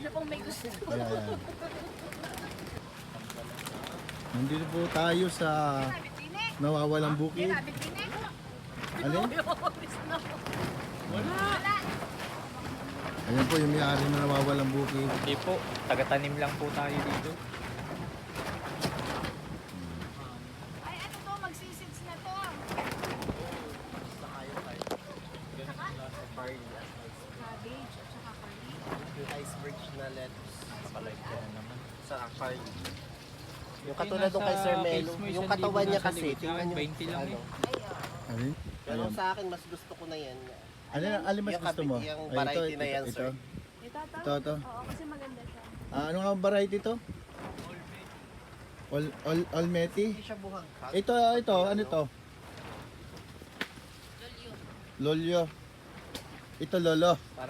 na pong may gusto. Ayan. Nandito po tayo sa nawawalang bukid. Alin? Wala. Ayan po yung may-ari na nawawalang bukid. Hindi po, taga-tanim lang po tayo dito. Ay, ano to? Magsisits na to. Cabbage at saka curly. Yung iceberg na lettuce Nakalive ka na naman. sa party. Yung katulad nung kay Sir Melo, yung katawan niya kasi, tingnan niyo. 20 lang Ano. Ay, oh. Alin? Pero Ayan. sa akin, mas gusto ko na yan. Alin mas Yung gusto mo? yung Ay, variety na yan, sir. Ito to? Ito. Oo, kasi maganda siya. Ano nga ang variety to? Olmeti? Hindi siya buhag. Ito, ano to? Lolyo. Ito lolo.